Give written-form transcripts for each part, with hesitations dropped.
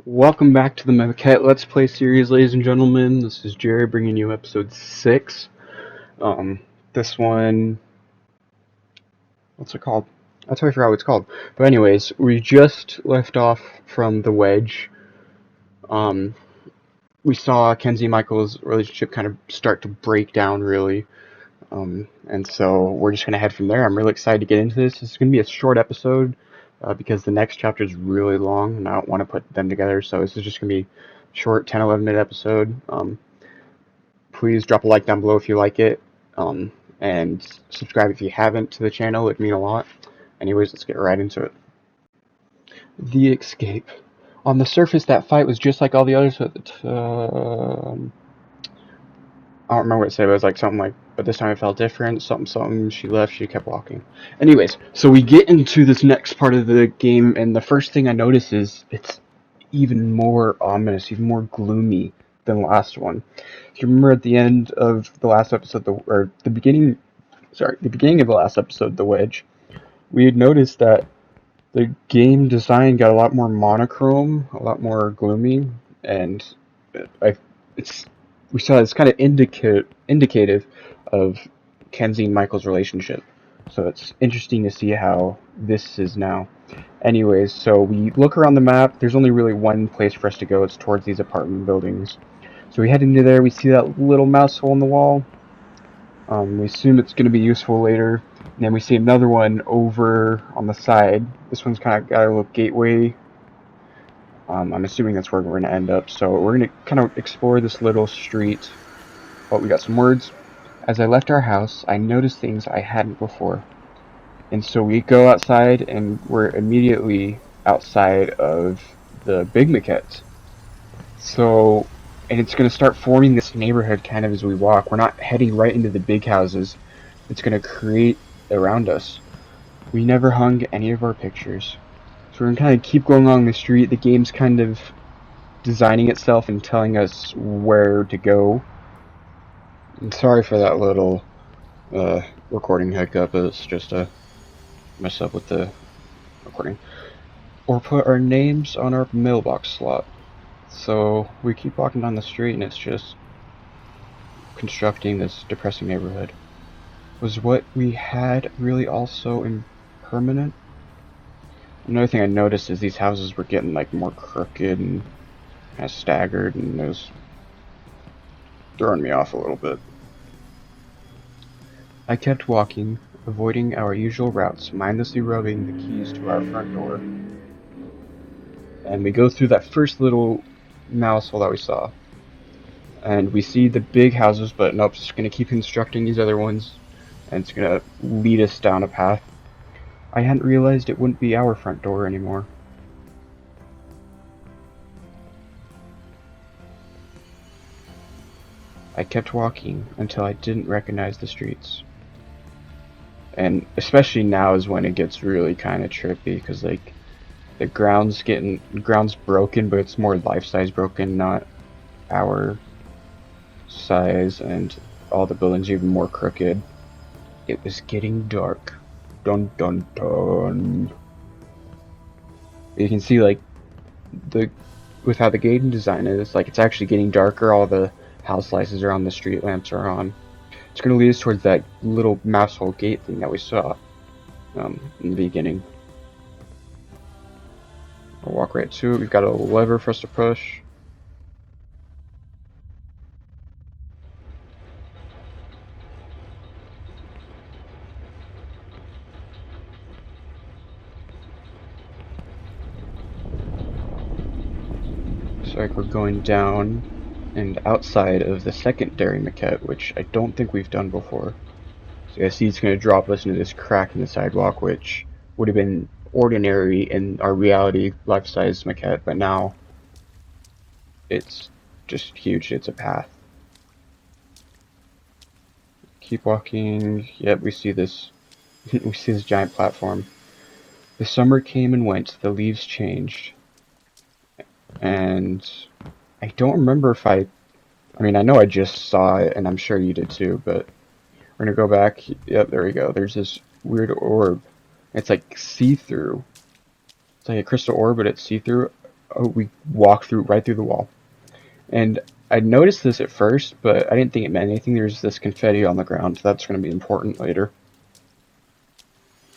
Welcome back to the Maquette Let's Play series, ladies and gentlemen. This is Jerry bringing you episode 6. This one, what's it called? I totally forgot what it's called. But anyways, we just left off from the wedge. We saw Kenzie and Michael's relationship kind of start to break down, really. And so we're just going to head from there. I'm really excited to get into this. This is going to be a short episode. Because the next chapter is really long and I don't want to put them together, so this is just going to be a short 10-11 minute episode. Please drop a like down below if you like it, and subscribe if you haven't to the channel. It would mean a lot. Anyways, let's get right into it. The escape. On the surface, that fight was just like all the others, but I don't remember what it said, but it was like something like, but this time it felt different, something, she left, she kept walking. Anyways, so we get into this next part of the game, and the first thing I notice is it's even more ominous, even more gloomy than the last one. If you remember at the end of the last episode, the beginning of the last episode, The Wedge, we had noticed that the game design got a lot more monochrome, a lot more gloomy, and we saw it's kind of indicative of Kenzie and Michael's relationship. So it's interesting to see how this is now. Anyways, so we look around the map. There's only really one place for us to go. It's towards these apartment buildings. So we head into there. We see that little mouse hole in the wall. We assume it's going to be useful later. And then we see another one over on the side. This one's kind of got a little gateway. I'm assuming that's where we're going to end up. So we're going to kind of explore this little street. Oh, we got some words. As I left our house, I noticed things I hadn't before. And so we go outside, and we're immediately outside of the big Maquette. So, and it's going to start forming this neighborhood kind of as we walk. We're not heading right into the big houses. It's going to create around us. We never hung any of our pictures. So we're going to kind of keep going along the street. The game's kind of designing itself and telling us where to go. I'm sorry for that little recording hiccup. It's just a mess up with the recording. Or put our names on our mailbox slot. So we keep walking down the street and it's just constructing this depressing neighborhood. Was what we had really also impermanent? Another thing I noticed is these houses were getting like more crooked and kind of staggered, and it was throwing me off a little bit. I kept walking, avoiding our usual routes, mindlessly rubbing the keys to our front door. And we go through that first little mouse hole that we saw. And we see the big houses, but nope, it's just going to keep constructing these other ones. And it's going to lead us down a path. I hadn't realized it wouldn't be our front door anymore. I kept walking until I didn't recognize the streets. And especially now is when it gets really kind of trippy, because like the ground's broken, but it's more life-size broken, not our size, and all the buildings are even more crooked. It was getting dark. Dun dun dun. You can see like with how the game design is, like it's actually getting darker. All the house lights are on, the street lamps are on. It's going to lead us towards that little mouse hole gate thing that we saw in the beginning. I'll walk right to it. We've got a lever for us to push. So like we're going down and outside of the secondary Maquette, which I don't think we've done before. So I see it's going to drop us into this crack in the sidewalk, which would have been ordinary in our reality life-size Maquette, but now it's just huge. It's a path. Keep walking. Yep, we see this. We see this giant platform. The summer came and went. The leaves changed. And I don't remember if I mean, I know I just saw it, and I'm sure you did too, but we're gonna go back. Yep, there we go. There's this weird orb. It's like see-through. It's like a crystal orb, but it's see-through. we walk right through the wall. And I noticed this at first, but I didn't think it meant anything. There's this confetti on the ground, so that's going to be important later.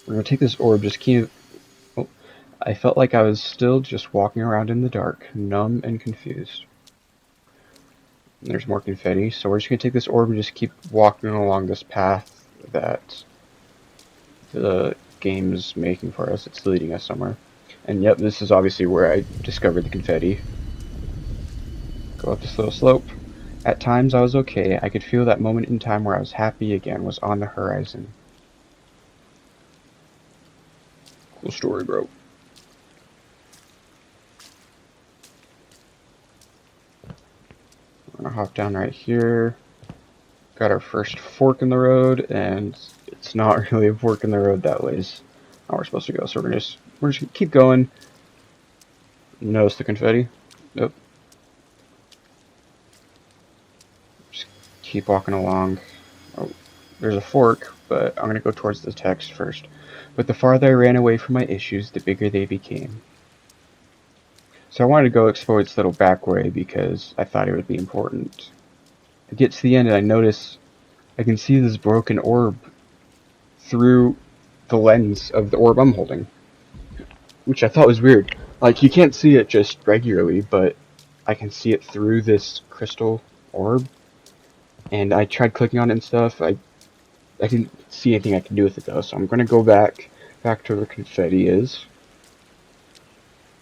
We're going to take this orb, just keep... Oh, I felt like I was still just walking around in the dark, numb and confused. And there's more confetti, so we're just going to take this orb and just keep walking along this path that the game is making for us. It's leading us somewhere. And yep, this is obviously where I discovered the confetti. Go up this little slope. At times I was okay. I could feel that moment in time where I was happy again was on the horizon. Cool story, bro. I'm gonna hop down right here. Got our first fork in the road, and it's not really a fork in the road that way's how we're supposed to go. So we're just gonna keep going. Notice the confetti. Yep. Just keep walking along. Oh, there's a fork, but I'm gonna go towards the text first. But the farther I ran away from my issues, the bigger they became. So I wanted to go explore its little back way because I thought it would be important. I get to the end and I notice I can see this broken orb through the lens of the orb I'm holding, which I thought was weird. Like, you can't see it just regularly, but I can see it through this crystal orb. And I tried clicking on it and stuff. I didn't see anything I could do with it though, so I'm gonna go back to where the confetti is.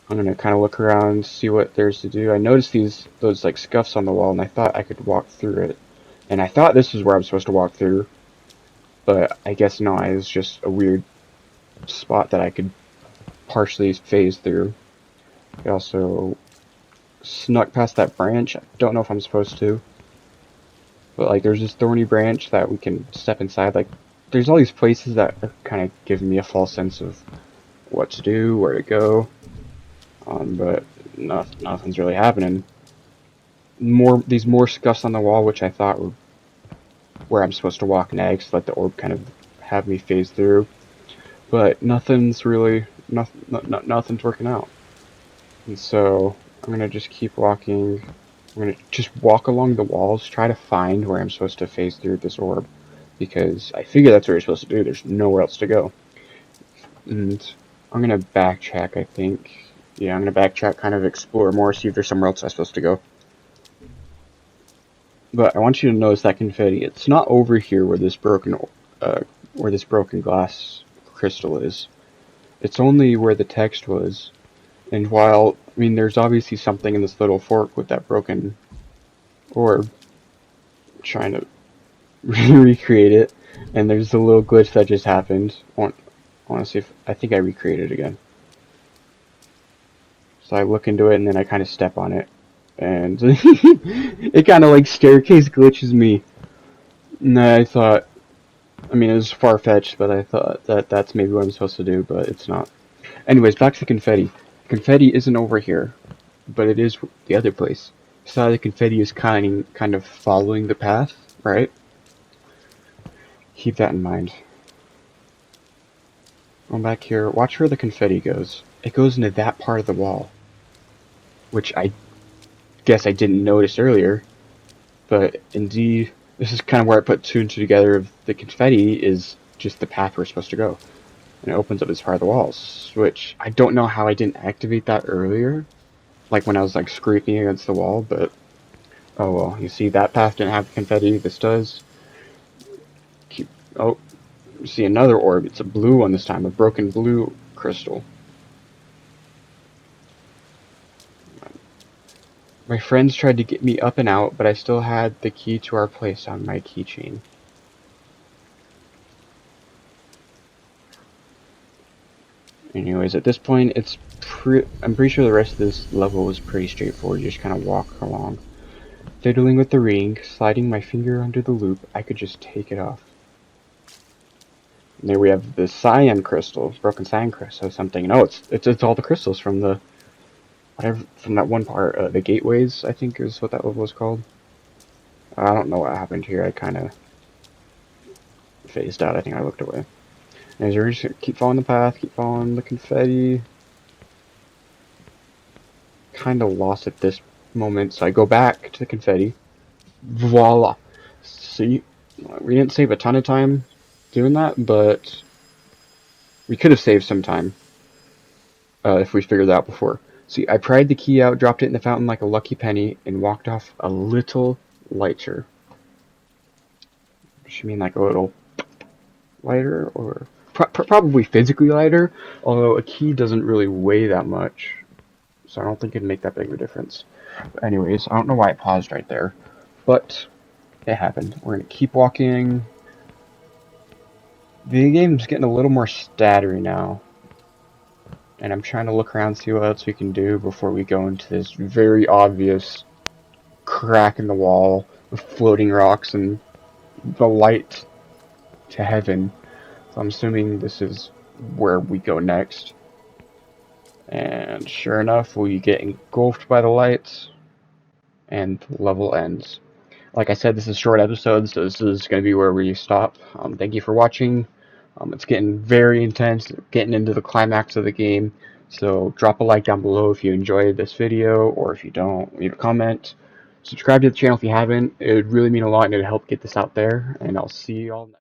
I'm gonna kind of look around, see what there's to do. I noticed those like scuffs on the wall, and I thought I could walk through it. And I thought this was where I'm supposed to walk through, but I guess not. It was just a weird spot that I could partially phase through. I also snuck past that branch. I don't know if I'm supposed to, but like there's this thorny branch that we can step inside. Like there's all these places that are kind of giving me a false sense of what to do, where to go. But nothing's really happening. These more scuffs on the wall, which I thought were where I'm supposed to walk next, let the orb kind of have me phase through. But nothing's working out. And so I'm gonna just keep walking. I'm gonna just walk along the walls, try to find where I'm supposed to phase through this orb, because I figure that's what you're supposed to do. There's nowhere else to go. And I'm gonna backtrack, I think. Yeah, I'm gonna backtrack, kind of explore more, see if there's somewhere else I'm supposed to go. But I want you to notice that confetti. It's not over here where this broken glass crystal is. It's only where the text was. And while I mean, there's obviously something in this little fork with that broken orb, I'm trying to recreate it, and there's a little glitch that just happened. I want to see if I think I recreated it again. So I look into it and then I kind of step on it, and it kind of like staircase glitches me. And I thought, I mean, it was far-fetched, but I thought that that's maybe what I'm supposed to do, but it's not. Anyways, back to confetti. Confetti isn't over here, but it is the other place. So the confetti is kind of following the path, right? Keep that in mind. Going back here, watch where the confetti goes. It goes into that part of the wall, which I guess I didn't notice earlier, but indeed, this is kind of where I put two and two together. Of the confetti is just the path we're supposed to go, and it opens up this part of the walls, which I don't know how I didn't activate that earlier, like when I was like scraping against the wall. But oh well. You see, that path didn't have confetti. This does. Oh, you see another orb. It's a blue one this time, a broken blue crystal. My friends tried to get me up and out, but I still had the key to our place on my keychain. Anyways, at this point, I'm pretty sure the rest of this level was pretty straightforward. You just kind of walk along. Fiddling with the ring, sliding my finger under the loop, I could just take it off. And there we have the cyan crystal, broken cyan crystal, something. No, it's all the crystals from the whatever, from that one part, the gateways, I think is what that level was called. I don't know what happened here. I kind of phased out. I think I looked away. And we're just keep following the path, keep following the confetti. kind of lost at this moment, so I go back to the confetti. Voila! See, we didn't save a ton of time doing that, but we could have saved some time if we figured that out before. See, I pried the key out, dropped it in the fountain like a lucky penny, and walked off a little lighter. Does she mean like a little lighter, or probably physically lighter? Although a key doesn't really weigh that much, so I don't think it'd make that big of a difference. But anyways, I don't know why it paused right there, but it happened. We're gonna keep walking. The game's getting a little more stattery now, and I'm trying to look around, see what else we can do before we go into this very obvious crack in the wall with floating rocks and the light to heaven. So I'm assuming this is where we go next. And sure enough, we get engulfed by the lights, and the level ends. Like I said, this is a short episode, so this is going to be where we stop. Thank you for watching. It's getting very intense, getting into the climax of the game. So drop a like down below if you enjoyed this video, or if you don't, leave a comment. Subscribe to the channel if you haven't. It would really mean a lot, and it would help get this out there. And I'll see you all next time.